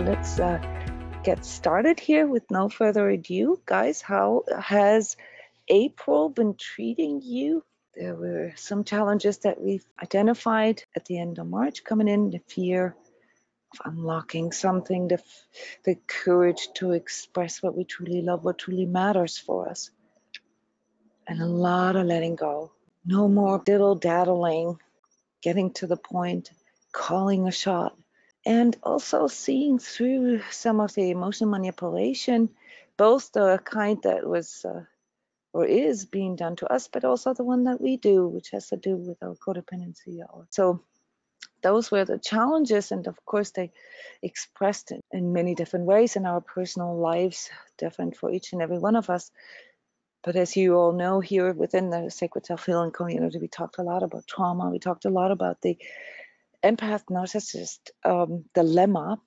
let's get started here with no further ado. Guys, how has April been treating you? There were some challenges that we've identified at the end of March coming in, the fear of unlocking something, the courage to express what we truly love, what truly matters for us, and a lot of letting go. No more diddle-daddling, getting to the point, calling a shot, and also seeing through some of the emotional manipulation, both the kind that was or is being done to us, but also the one that we do, which has to do with our codependency. So those were the challenges, and of course they expressed in many different ways in our personal lives, different for each and every one of us. But as you all know, here within the Sacred Self-Healing community, we talked a lot about trauma. We talked a lot about the empath narcissist dilemma,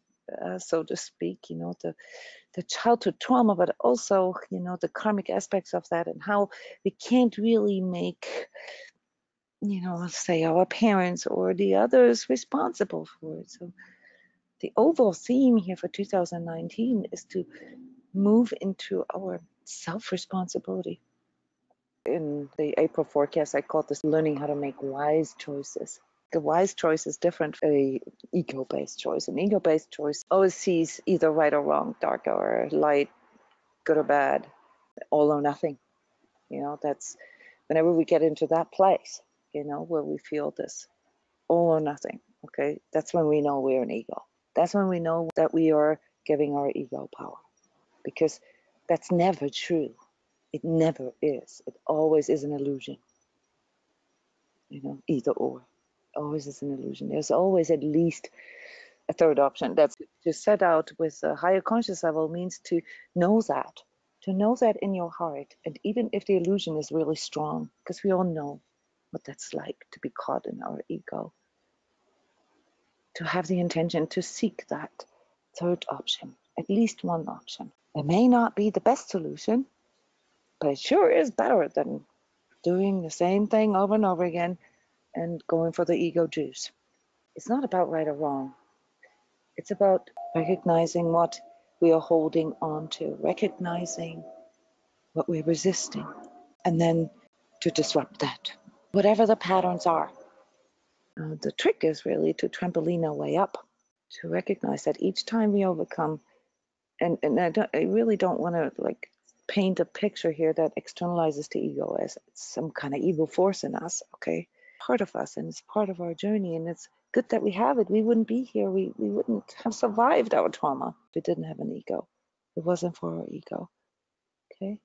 so to speak, the childhood trauma, but also, the karmic aspects of that, and how we can't really make, let's say our parents or the others responsible for it. So the overall theme here for 2019 is to move into our self-responsibility. In the April forecast, I called this learning how to make wise choices. The wise choice is different from an ego-based choice. An ego-based choice always sees either right or wrong, dark or light, good or bad, all or nothing. That's whenever we get into that place, where we feel this all or nothing, okay, that's when we know we're an ego. That's when we know that we are giving our ego power, because that's never true. It never is. It always is an illusion. Either or. Always is an illusion. There's always at least a third option. That's to set out with a higher conscious level means to know that in your heart. And even if the illusion is really strong, because we all know what that's like to be caught in our ego, to have the intention to seek that third option, at least one option. It may not be the best solution, but it sure is better than doing the same thing over and over again and going for the ego juice. It's not about right or wrong. It's about recognizing what we are holding on to, recognizing what we're resisting, and then to disrupt that, whatever the patterns are. The trick is really to trampoline our way up, to recognize that each time we overcome, and I really don't want to paint a picture here that externalizes the ego as some kind of evil force in us, okay? Part of us, and it's part of our journey, and it's good that we have it. We wouldn't be here. We wouldn't have survived our trauma if we didn't have an ego. It wasn't for our ego, okay?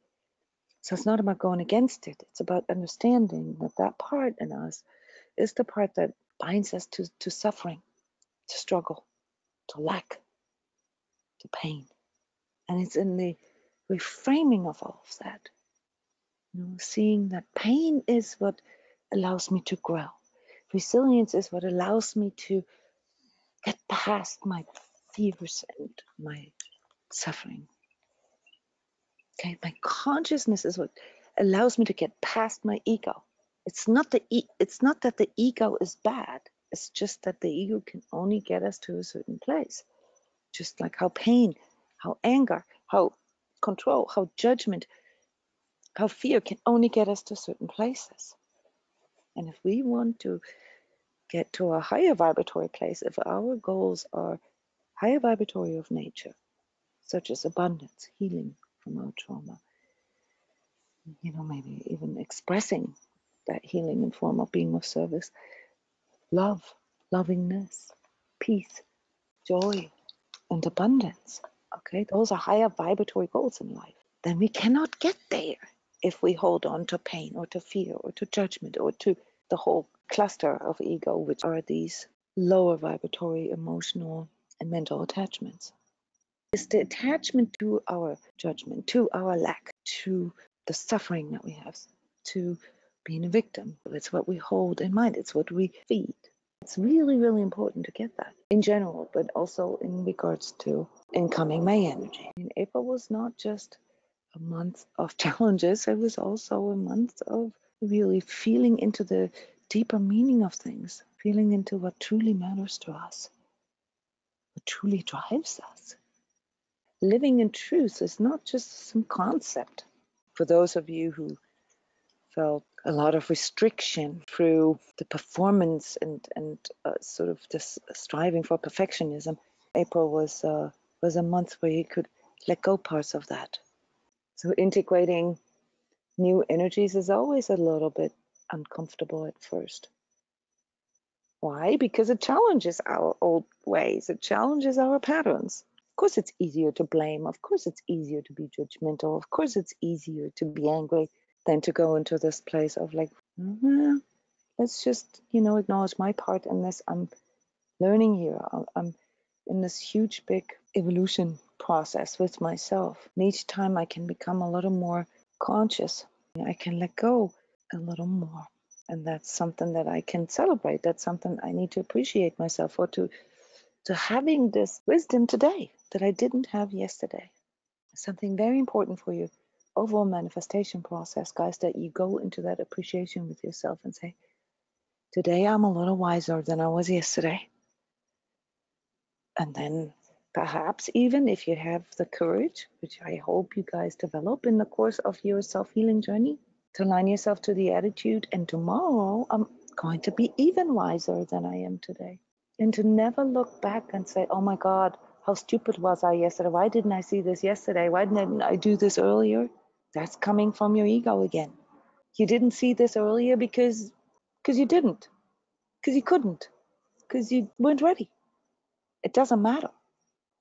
So it's not about going against it. It's about understanding that part in us is the part that binds us to suffering, to struggle, to lack, to pain. And it's in the reframing of all of that, seeing that pain is what allows me to grow. Resilience is what allows me to get past my fears and my suffering. Okay, my consciousness is what allows me to get past my ego. It's not that the ego is bad. It's just that the ego can only get us to a certain place. Just like how pain, how anger, how control, how judgment, how fear can only get us to certain places. And if we want to get to a higher vibratory place, if our goals are higher vibratory of nature, such as abundance, healing from our trauma, maybe even expressing that healing in form of being of service, love, lovingness, peace, joy, and abundance, okay, those are higher vibratory goals in life. Then we cannot get there if we hold on to pain or to fear or to judgment or to the whole cluster of ego, which are these lower vibratory emotional and mental attachments. It's the attachment to our judgment, to our lack, to the suffering that we have, to being a victim. It's what we hold in mind. It's what we feed. It's really, really important to get that in general, but also in regards to incoming May energy. April was not just a month of challenges. It was also a month of really feeling into the deeper meaning of things, feeling into what truly matters to us. what truly drives us. Living in truth is not just some concept. For those of you who felt a lot of restriction through the performance and sort of this striving for perfectionism, April was a month where you could let go parts of that. So integrating new energies is always a little bit uncomfortable at first. Why? Because it challenges our old ways. It challenges our patterns. Of course, it's easier to blame. Of course, it's easier to be judgmental. Of course, it's easier to be angry than to go into this place of like, let's just, acknowledge my part in this. I'm learning here. I'm in this huge, big evolution process with myself. And each time I can become a little more conscious. I can let go a little more. And that's something that I can celebrate. That's something I need to appreciate myself for, to having this wisdom today that I didn't have yesterday. Something very important for your overall manifestation process, guys, that you go into that appreciation with yourself and say, today I'm a little wiser than I was yesterday. And then perhaps even if you have the courage, which I hope you guys develop in the course of your self-healing journey, to align yourself to the attitude, and tomorrow I'm going to be even wiser than I am today. And to never look back and say, oh my God, how stupid was I yesterday? Why didn't I see this yesterday? Why didn't I do this earlier? That's coming from your ego again. You didn't see this earlier because you didn't, because you couldn't, because you weren't ready. It doesn't matter.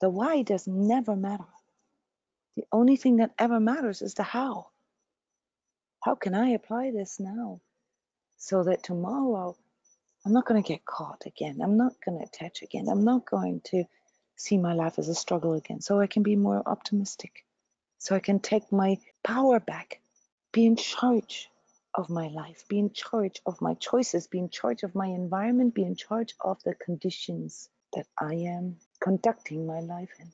The why does never matter. The only thing that ever matters is the how. How can I apply this now so that tomorrow I'm not going to get caught again. I'm not going to attach again. I'm not going to see my life as a struggle again. So I can be more optimistic. So I can take my power back, be in charge of my life, be in charge of my choices, be in charge of my environment, be in charge of the conditions that I am conducting my life in.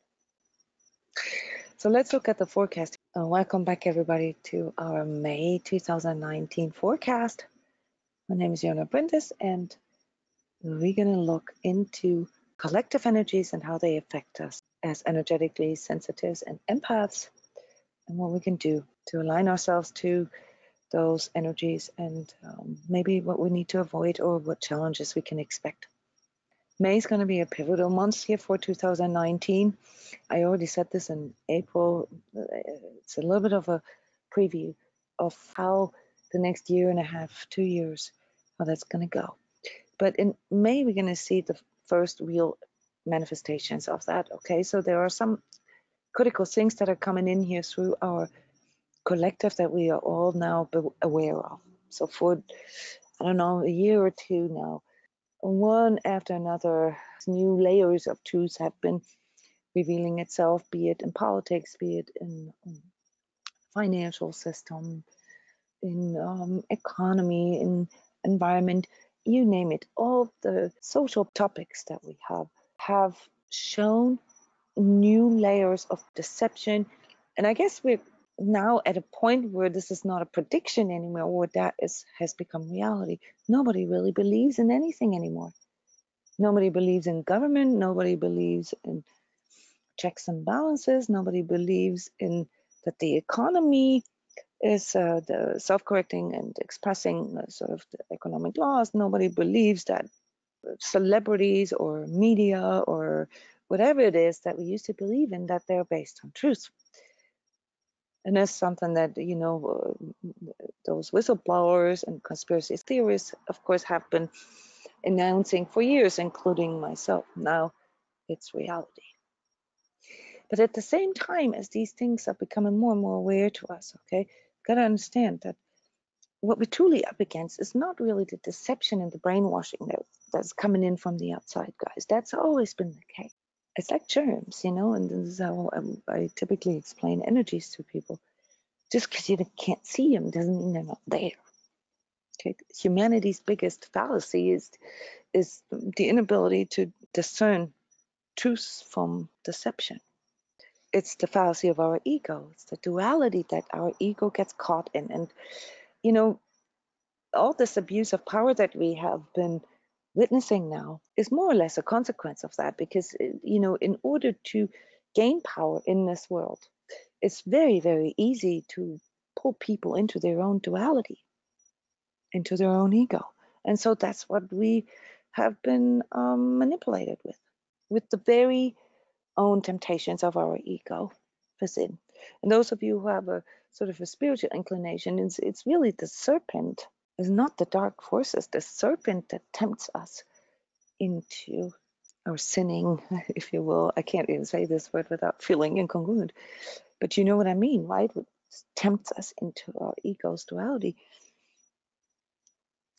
So let's look at the forecast. Welcome back, everybody, to our May 2019 forecast. My name is Jona Bryndis, and we're going to look into collective energies and how they affect us as energetically sensitives and empaths, and what we can do to align ourselves to those energies, and maybe what we need to avoid or what challenges we can expect. May is going to be a pivotal month here for 2019. I already said this in April. It's a little bit of a preview of how the next year and a half, 2 years, how that's going to go. But in May, we're going to see the first real manifestations of that. Okay, so there are some critical things that are coming in here through our collective that we are all now aware of. So for, I don't know, a year or two now, one after another, new layers of truth have been revealing itself, be it in politics, be it in financial system, in economy, in environment, you name it. All the social topics that we have shown new layers of deception. And I guess we're now at a point where this is not a prediction anymore, or that has become reality. Nobody really believes in anything anymore. Nobody believes in government. Nobody believes in checks and balances. Nobody believes in that the economy is the self-correcting and expressing sort of the economic laws. Nobody believes that celebrities or media or whatever it is that we used to believe in, that they're based on truth. And that's something that, those whistleblowers and conspiracy theorists, of course, have been announcing for years, including myself. Now it's reality. But at the same time as these things are becoming more and more aware to us, okay, got to understand that what we're truly up against is not really the deception and the brainwashing that's coming in from the outside, guys. That's always been the case. It's like germs, and this is how I typically explain energies to people. Just because you can't see them doesn't mean they're not there. Okay? Humanity's biggest fallacy is the inability to discern truth from deception. It's the fallacy of our ego. It's the duality that our ego gets caught in. And, all this abuse of power that we have been witnessing now is more or less a consequence of that, because, in order to gain power in this world, it's very, very easy to pull people into their own duality, into their own ego. And so that's what we have been manipulated with the very own temptations of our ego within. And those of you who have a sort of a spiritual inclination, it's really the serpent. It's not the dark forces, the serpent that tempts us into our sinning, if you will. I can't even say this word without feeling incongruent, but you know what I mean, right? What tempts us into our ego's duality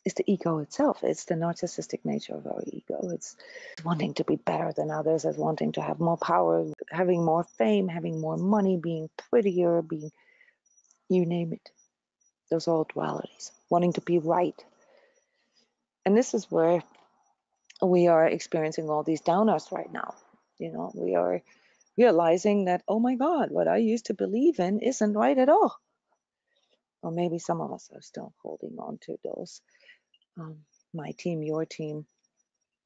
is the ego itself. It's the narcissistic nature of our ego. It's wanting to be better than others, it's wanting to have more power, having more fame, having more money, being prettier, being, you name it. Those are all dualities, wanting to be right. And this is where we are experiencing all these downers right now. We are realizing that, oh my God, what I used to believe in isn't right at all. Or maybe some of us are still holding on to those. My team, your team,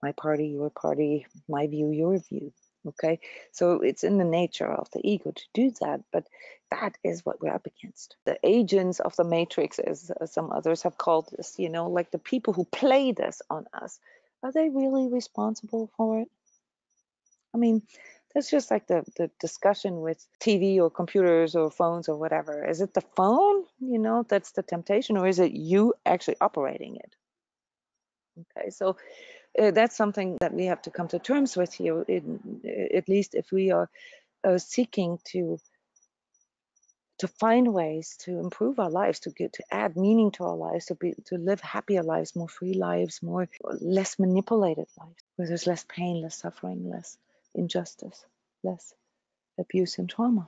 my party, your party, my view, your view. Okay, so it's in the nature of the ego to do that, but that is what we're up against. The agents of the matrix, as some others have called this, like the people who play this on us, are they really responsible for it? I mean, that's just like the discussion with TV or computers or phones or whatever. Is it the phone, that's the temptation, or is it you actually operating it? Okay, so that's something that we have to come to terms with here, at least if we are seeking to find ways to improve our lives, to add meaning to our lives, to live happier lives, more free lives, less manipulated lives, where there's less pain, less suffering, less injustice, less abuse and trauma.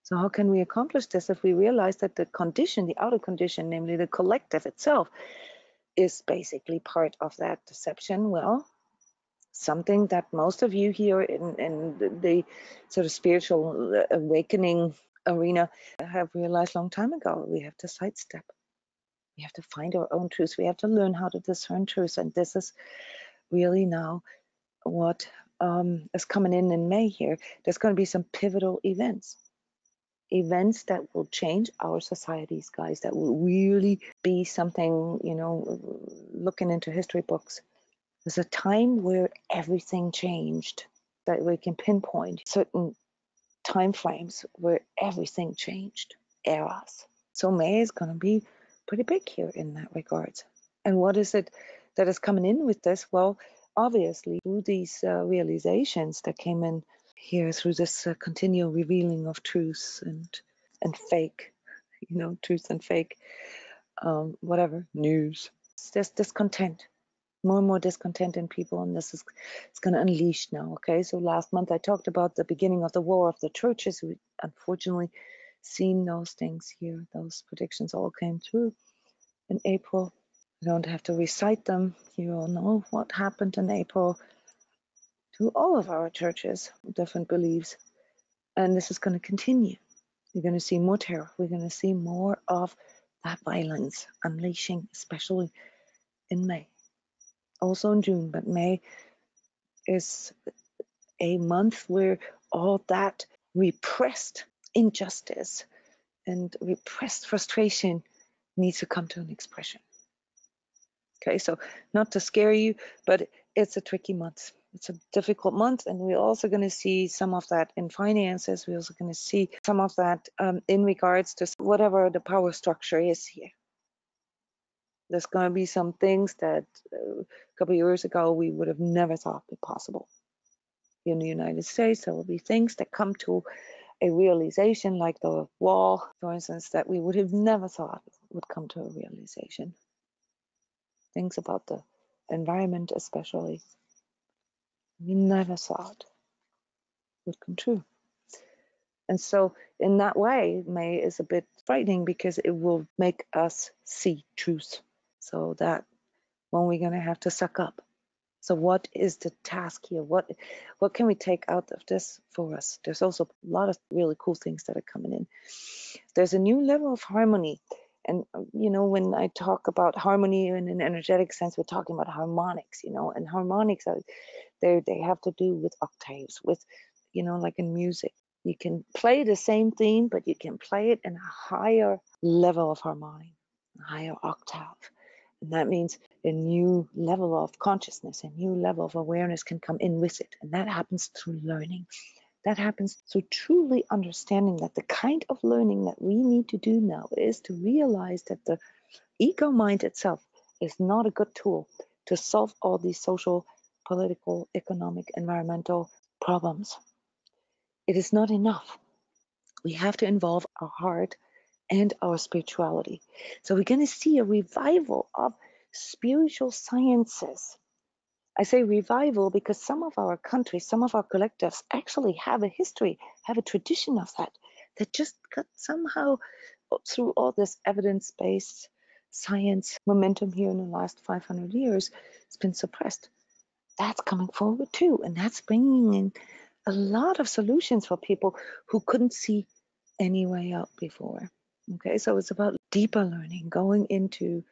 So how can we accomplish this if we realize that the condition, the outer condition, namely the collective itself, is basically part of that deception? Well, something that most of you here in the sort of spiritual awakening arena have realized long time ago. We have to sidestep. We have to find our own truth. We have to learn how to discern truth. And this is really now what is coming in May here. There's going to be some pivotal events that will change our societies, guys, that will really be something, looking into history books. There's a time where everything changed, that we can pinpoint certain time frames where everything changed, eras. So May is going to be pretty big here in that regard. And what is it that is coming in with this? Well, obviously, through these realizations that came in here, through this continual revealing of truth and fake, truth and fake, whatever, news. There's discontent, more and more discontent in people, and this is going to unleash now. Okay, so last month I talked about the beginning of the war of the churches. We unfortunately seen those things here. Those predictions all came through in April. I don't have to recite them. You all know what happened in April to all of our churches, different beliefs, and this is going to continue. We're going to see more terror. We're going to see more of that violence unleashing, especially in May. Also in June, but May is a month where all that repressed injustice and repressed frustration needs to come to an expression. Okay, so not to scare you, but it's a tricky month. It's a difficult month, and we're also going to see some of that in finances. We're also going to see some of that in regards to whatever the power structure is here. There's going to be some things that a couple of years ago we would have never thought be possible. In the United States, there will be things that come to a realization, like the wall, for instance, that we would have never thought would come to a realization. Things about the environment, especially, we never thought would come true. And so in that way, May is a bit frightening because it will make us see truth. So that when we're going to have to suck up. So what is the task here? What can we take out of this for us? There's also a lot of really cool things that are coming in. There's a new level of harmony And when I talk about harmony in an energetic sense, we're talking about harmonics, and harmonics are they have to do with octaves, with like in music. You can play the same theme, but you can play it in a higher level of harmony, a higher octave. And that means a new level of consciousness, a new level of awareness can come in with it. And that happens through learning. That happens through truly understanding that the kind of learning that we need to do now is to realize that the ego mind itself is not a good tool to solve all these social, political, economic, environmental problems. It is not enough. We have to involve our heart and our spirituality. So we're going to see a revival of spiritual sciences. I say revival because some of our countries, some of our collectives actually have a history, have a tradition of that just got somehow through all this evidence-based science momentum here in the last 500 years, it's been suppressed. That's coming forward too, and that's bringing in a lot of solutions for people who couldn't see any way out before. Okay, so it's about deeper learning, going into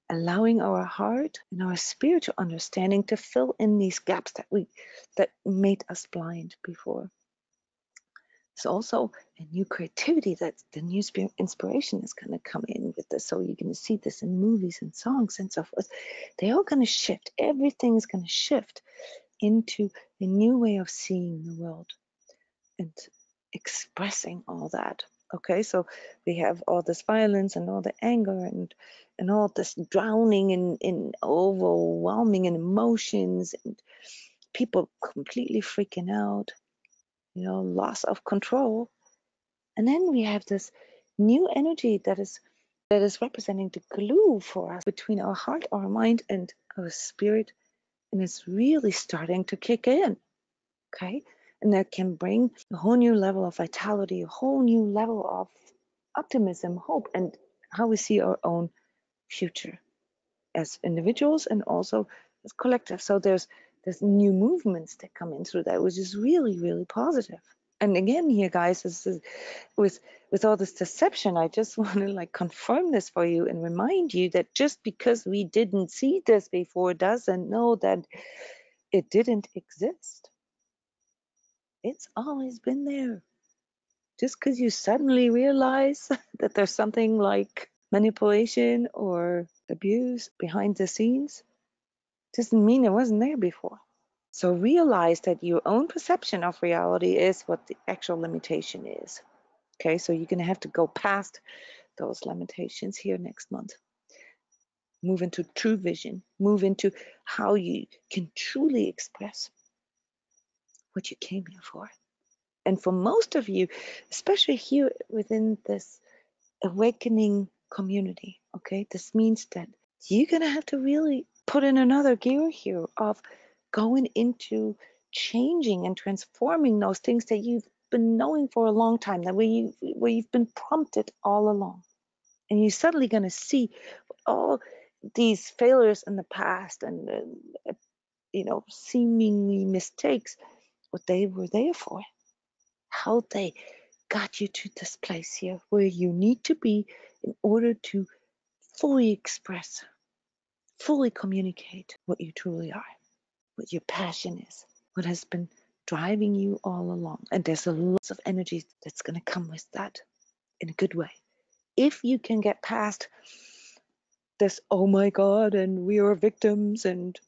allowing our heart and our spiritual understanding to fill in these gaps that made us blind before. It's also a new creativity, that the new inspiration is going to come in with this. So you're going to see this in movies and songs and so forth. They're all going to shift. Everything is going to shift into a new way of seeing the world and expressing all that. Okay, so we have all this violence and all the anger and all this drowning in overwhelming in emotions, and people completely freaking out, loss of control. And then we have this new energy that is representing the glue for us between our heart, our mind, and our spirit, and it's really starting to kick in. Okay, and that can bring a whole new level of vitality, a whole new level of optimism, hope, and how we see our own future as individuals and also as collective. So there's new movements that come in through that, which is really, really positive. And again, here, guys, this is, with all this deception, I just want to confirm this for you and remind you that just because we didn't see this before doesn't know that it didn't exist. It's always been there. Just because you suddenly realize that there's something like manipulation or abuse behind the scenes doesn't mean it wasn't there before. So realize that your own perception of reality is what the actual limitation is. Okay, so you're going to have to go past those limitations here next month. Move into true vision. Move into how you can truly express what you came here for. And for most of you, especially here within this awakening community, okay, this means that you're going to have to really put in another gear here of going into changing and transforming those things that you've been knowing for a long time, that where you've been prompted all along. And you're suddenly going to see all these failures in the past and seemingly mistakes, what they were there for, how they got you to this place here where you need to be in order to fully express, fully communicate what you truly are, what your passion is, what has been driving you all along. And there's a lot of energy that's going to come with that in a good way. If you can get past this, oh my God, and we are victims, and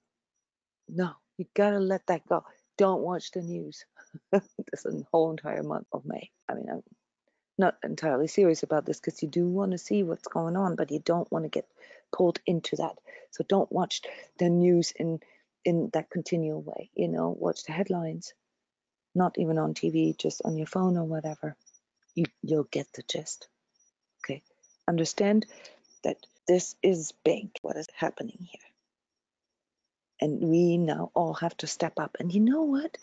no, you got to let that go. Don't watch the news. This whole entire month of May. I mean, I'm not entirely serious about this because you do want to see what's going on, but you don't want to get pulled into that. So don't watch the news in that continual way. Watch the headlines, not even on TV, just on your phone or whatever. You'll get the gist. Okay, understand that this is big. What is happening here? And we now all have to step up. And you know what?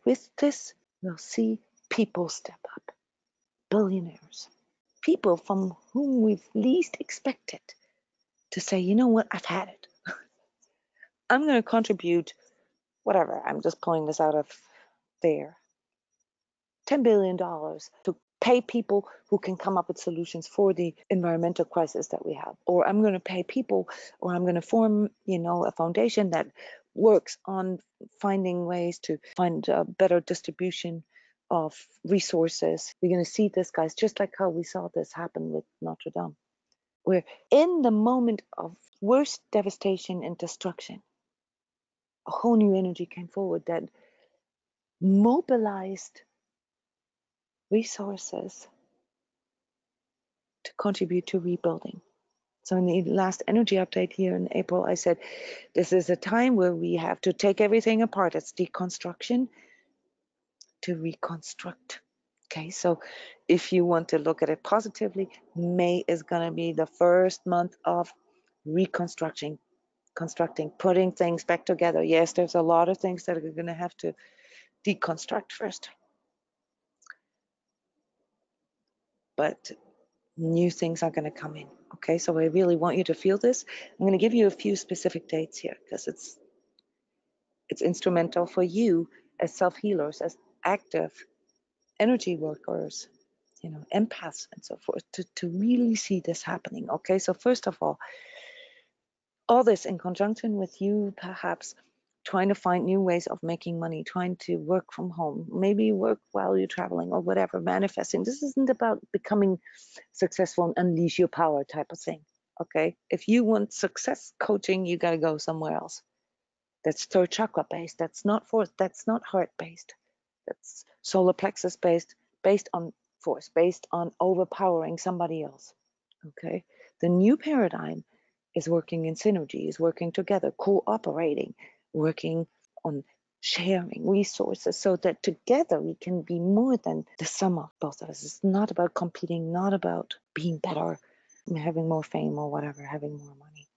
With this, we'll see people step up. Billionaires. People from whom we've least expected to say, you know what? I've had it. I'm going to contribute whatever. I'm just pulling this out of there. $10 billion to pay people who can come up with solutions for the environmental crisis that we have, or I'm going to pay people, or I'm going to form, a foundation that works on finding ways to find a better distribution of resources. We're going to see this, guys, just like how we saw this happen with Notre Dame, where in the moment of worst devastation and destruction, a whole new energy came forward that mobilized resources to contribute to rebuilding. So in the last energy update here in April, I said, this is a time where we have to take everything apart. It's deconstruction to reconstruct. Okay, so if you want to look at it positively, May is going to be the first month of reconstructing, putting things back together. Yes, there's a lot of things that are going to have to deconstruct first, but new things are going to come in. Okay, so I really want you to feel this. I'm going to give you a few specific dates here because it's instrumental for you as self-healers, as active energy workers, empaths and so forth, to really see this happening. Okay, so first of all this in conjunction with you perhaps trying to find new ways of making money, trying to work from home, maybe work while you're traveling or whatever, manifesting. This isn't about becoming successful and unleash your power type of thing. Okay, if you want success coaching, you got to go somewhere else. That's third chakra based. That's not force. That's not heart based. That's solar plexus based, based on force, based on overpowering somebody else. Okay, the new paradigm is working in synergy, is working together, cooperating, working on sharing resources so that together we can be more than the sum of both of us. It's not about competing, not about being better, having more fame or whatever, having more money.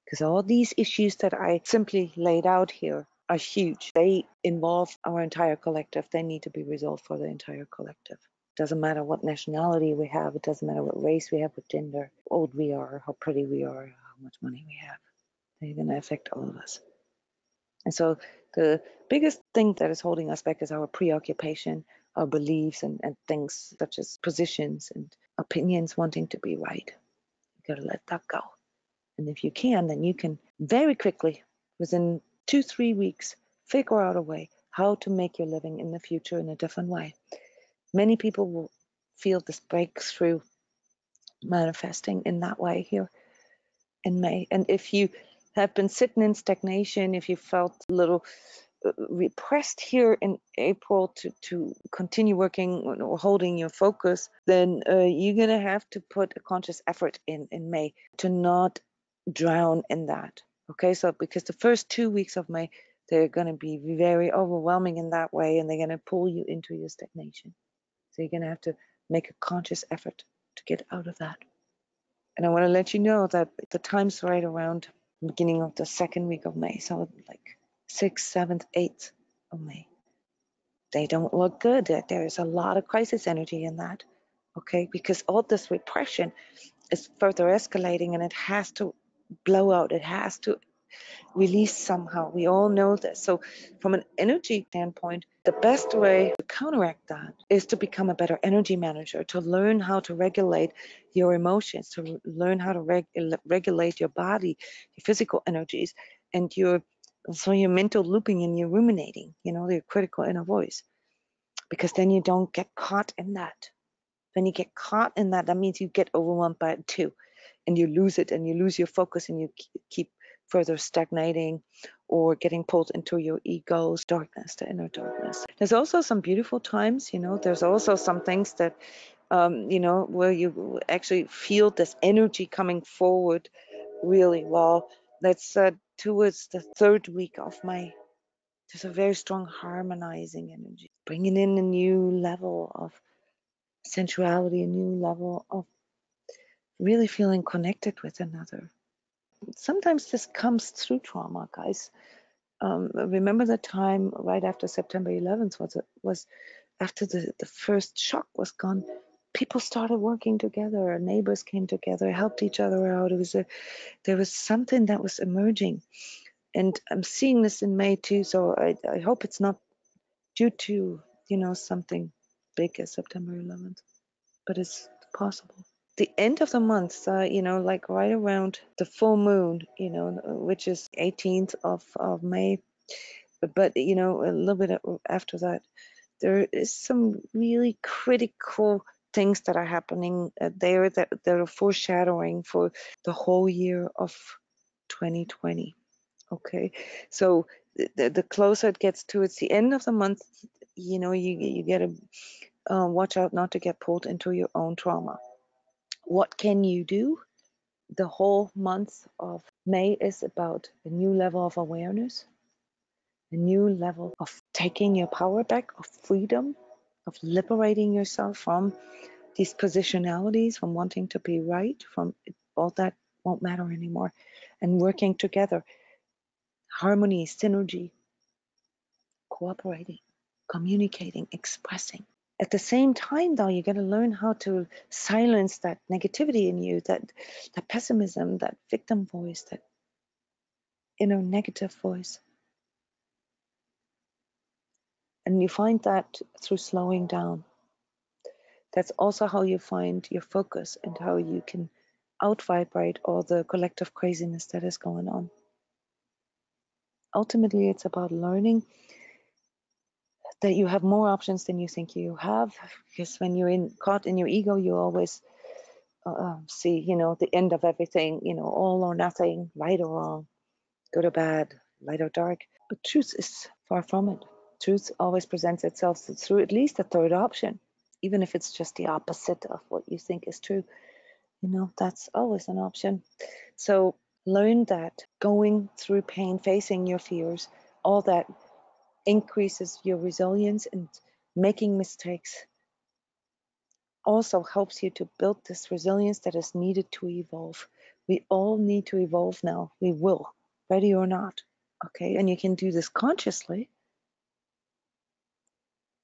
Because all these issues that I simply laid out here are huge. They involve our entire collective. They need to be resolved for the entire collective. Doesn't matter what nationality we have. It doesn't matter what race we have, what gender, how old we are, how pretty we are, how much money we have. They're going to affect all of us. And so the biggest thing that is holding us back is our preoccupation, our beliefs, and things such as positions and opinions wanting to be right. You got to let that go. And if you can, then you can very quickly, within 2-3 weeks, figure out a way how to make your living in the future in a different way. Many people will feel this breakthrough manifesting in that way here in May. And if you have been sitting in stagnation, if you felt a little repressed here in April to continue working or holding your focus, then you're going to have to put a conscious effort in May to not drown in that. Okay, so because the first 2 weeks of May, they're going to be very overwhelming in that way, and they're going to pull you into your stagnation. So you're going to have to make a conscious effort to get out of that. And I want to let you know that the time's right around the beginning of the second week of May, so like 6th, 7th, 8th of May. They don't look good. There is a lot of crisis energy in that, okay? Because all this repression is further escalating, and it has to blow out. It has to release somehow. We all know this. So from an energy standpoint, the best way to counteract that is to become a better energy manager, to learn how to regulate your emotions, to learn how to regulate your body, your physical energies, and your mental looping and your ruminating, your critical inner voice. Because then you don't get caught in that. When you get caught in that, that means you get overwhelmed by it too. And you lose it, and you lose your focus, and you keep further stagnating or getting pulled into your ego's darkness, the inner darkness. There's also some beautiful times, there's also some things that, where you actually feel this energy coming forward really well. That's towards the third week of May. There's a very strong harmonizing energy, bringing in a new level of sensuality, a new level of really feeling connected with another. Sometimes this comes through trauma, guys. Remember the time right after September 11th was after the first shock was gone. People started working together. Neighbors came together, helped each other out. There was something that was emerging, and I'm seeing this in May too. So I hope it's not due to something big as September 11th. but it's possible. The end of the month, like right around the full moon, which is 18th of May, but a little bit after that, there is some really critical things that are happening there that are foreshadowing for the whole year of 2020. Okay, so the closer it gets towards the end of the month, you get to watch out not to get pulled into your own trauma. What can you do? The whole month of May is about a new level of awareness, a new level of taking your power back, of freedom, of liberating yourself from these positionalities, from wanting to be right, from all that won't matter anymore, and working together, harmony, synergy, cooperating, communicating, expressing. At the same time, though, you got to learn how to silence that negativity in you, that pessimism, that victim voice, that inner negative voice. And you find that through slowing down. That's also how you find your focus and how you can out-vibrate all the collective craziness that is going on. Ultimately, it's about learning that you have more options than you think you have, because when you're caught in your ego, you always see, the end of everything, all or nothing, right or wrong, good or bad, light or dark. But truth is far from it. Truth always presents itself through at least a third option, even if it's just the opposite of what you think is true. That's always an option. So learn that going through pain, facing your fears, all that increases your resilience, and making mistakes also helps you to build this resilience that is needed to evolve. We all need to evolve now. We will, ready or not. Okay, and you can do this consciously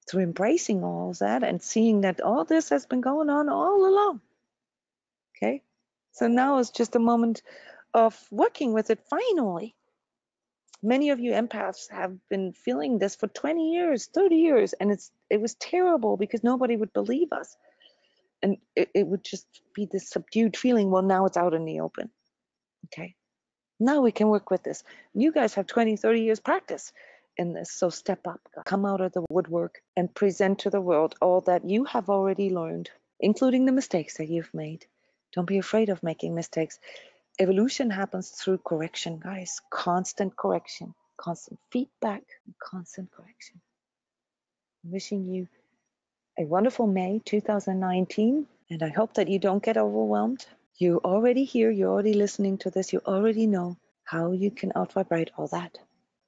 through embracing all of that and seeing that all this has been going on all along. Okay, so now is just a moment of working with it finally. Many of you empaths have been feeling this for 20 years, 30 years, and it was terrible because nobody would believe us. And it would just be this subdued feeling. Well, now it's out in the open. Okay, now we can work with this. You guys have 20, 30 years practice in this, so step up, come out of the woodwork and present to the world all that you have already learned, including the mistakes that you've made. Don't be afraid of making mistakes. Evolution happens through correction, guys. Constant correction, constant feedback, and constant correction. I'm wishing you a wonderful May 2019, and I hope that you don't get overwhelmed. You're already here, you're already listening to this, you already know how you can out-vibrate all that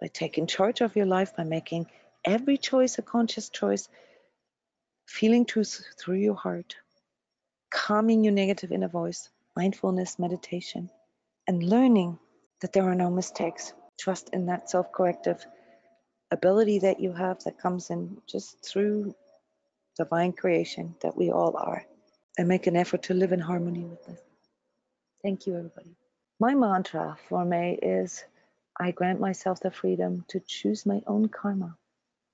by taking charge of your life, by making every choice a conscious choice, feeling truth through your heart, calming your negative inner voice, mindfulness, meditation, and learning that there are no mistakes. Trust in that self-corrective ability that you have that comes in just through divine creation that we all are, and make an effort to live in harmony with this. Thank you, everybody. My mantra for May is, I grant myself the freedom to choose my own karma,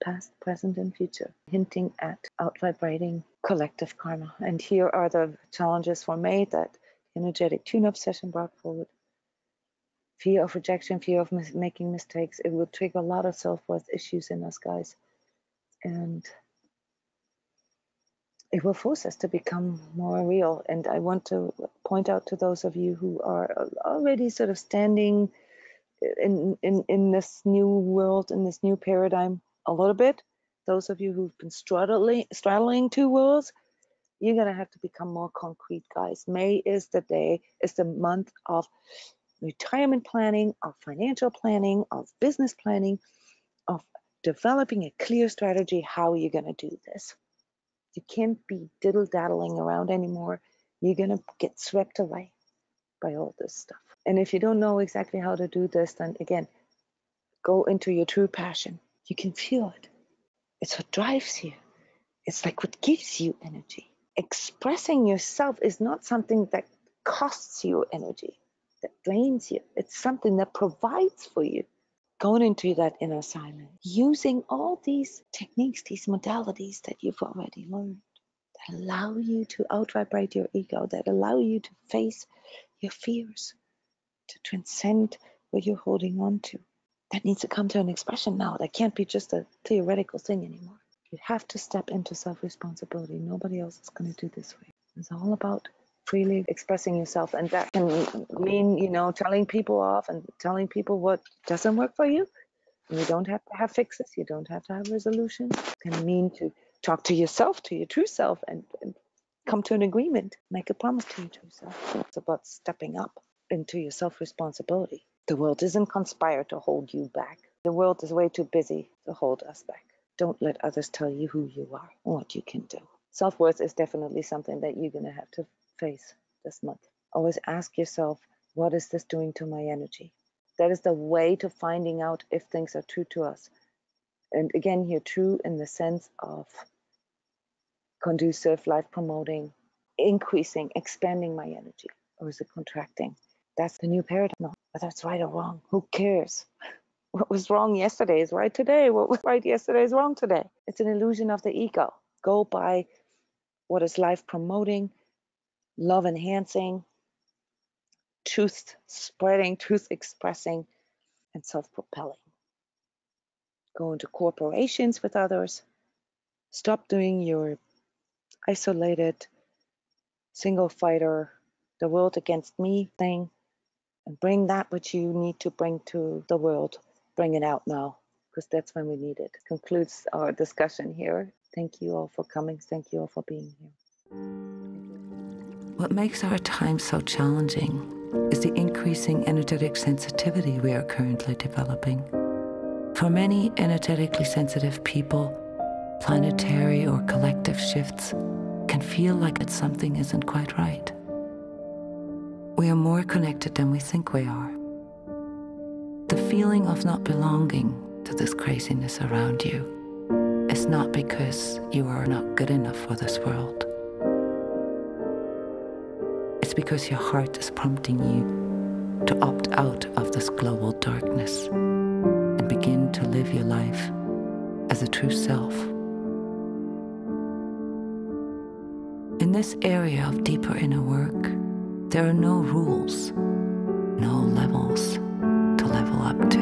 past, present, and future, hinting at out-vibrating collective karma. And here are the challenges for May that energetic tune-up session brought forward. Fear of rejection, fear of making mistakes. It will trigger a lot of self-worth issues in us, guys. And it will force us to become more real. And I want to point out to those of you who are already sort of standing in this new world, in this new paradigm a little bit, those of you who've been straddling two worlds, you're going to have to become more concrete, guys. May is the month of retirement planning, of financial planning, of business planning, of developing a clear strategy how you're going to do this. You can't be diddle-daddling around anymore. You're going to get swept away by all this stuff. And if you don't know exactly how to do this, then again, go into your true passion. You can feel it. It's what drives you. It's like what gives you energy. Expressing yourself is not something that costs you energy, that drains you. It's something that provides for you. Going into that inner silence, using all these techniques, these modalities that you've already learned, that allow you to out-vibrate your ego, that allow you to face your fears, to transcend what you're holding on to. That needs to come to an expression now. That can't be just a theoretical thing anymore. You have to step into self-responsibility. Nobody else is going to do this for you. It's all about freely expressing yourself. And that can mean, telling people off and telling people what doesn't work for you. And you don't have to have fixes. You don't have to have resolutions. It can mean to talk to yourself, to your true self, and come to an agreement. Make a promise to your true self. It's about stepping up into your self-responsibility. The world doesn't conspire to hold you back. The world is way too busy to hold us back. Don't let others tell you who you are and what you can do. Self-worth is definitely something that you're going to have to face this month. Always ask yourself, what is this doing to my energy? That is the way to finding out if things are true to us. And again, here, true in the sense of conducive, life-promoting, increasing, expanding my energy. Or is it contracting? That's the new paradigm. No, whether it's right or wrong, who cares? What was wrong yesterday is right today. What was right yesterday is wrong today. It's an illusion of the ego. Go by what is life promoting, love enhancing, truth spreading, truth expressing, and self-propelling. Go into corporations with others. Stop doing your isolated, single fighter, the world against me thing, and bring that which you need to bring to the world. Bring it out now, because that's when we need it. Concludes our discussion here. Thank you all for coming. Thank you all for being here. What makes our time so challenging is the increasing energetic sensitivity we are currently developing. For many energetically sensitive people, planetary or collective shifts can feel like that something isn't quite right. We are more connected than we think we are. The feeling of not belonging to this craziness around you is not because you are not good enough for this world. It's because your heart is prompting you to opt out of this global darkness and begin to live your life as a true self. In this area of deeper inner work, there are no rules, no levels to level up to,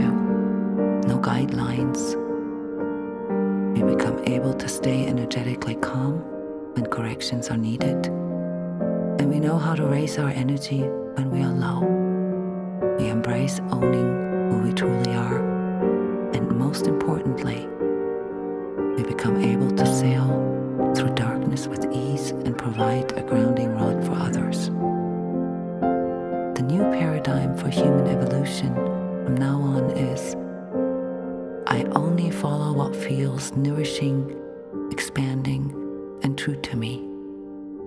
no guidelines. We become able to stay energetically calm when corrections are needed, and we know how to raise our energy when we are low. We embrace owning who we truly are, and most importantly, we become able to sail through darkness with ease and provide a grounding rod for others. The new paradigm for human evolution from now on is, I only follow what feels nourishing, expanding, and true to me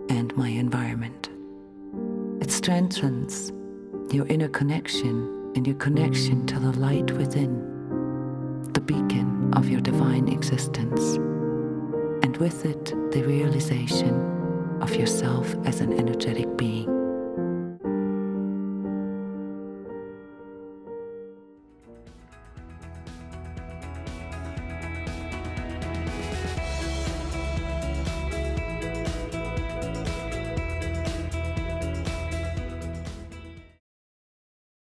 and my environment. It strengthens your inner connection and your connection to the light within, the beacon of your divine existence, and with it, the realization of yourself as an energetic being.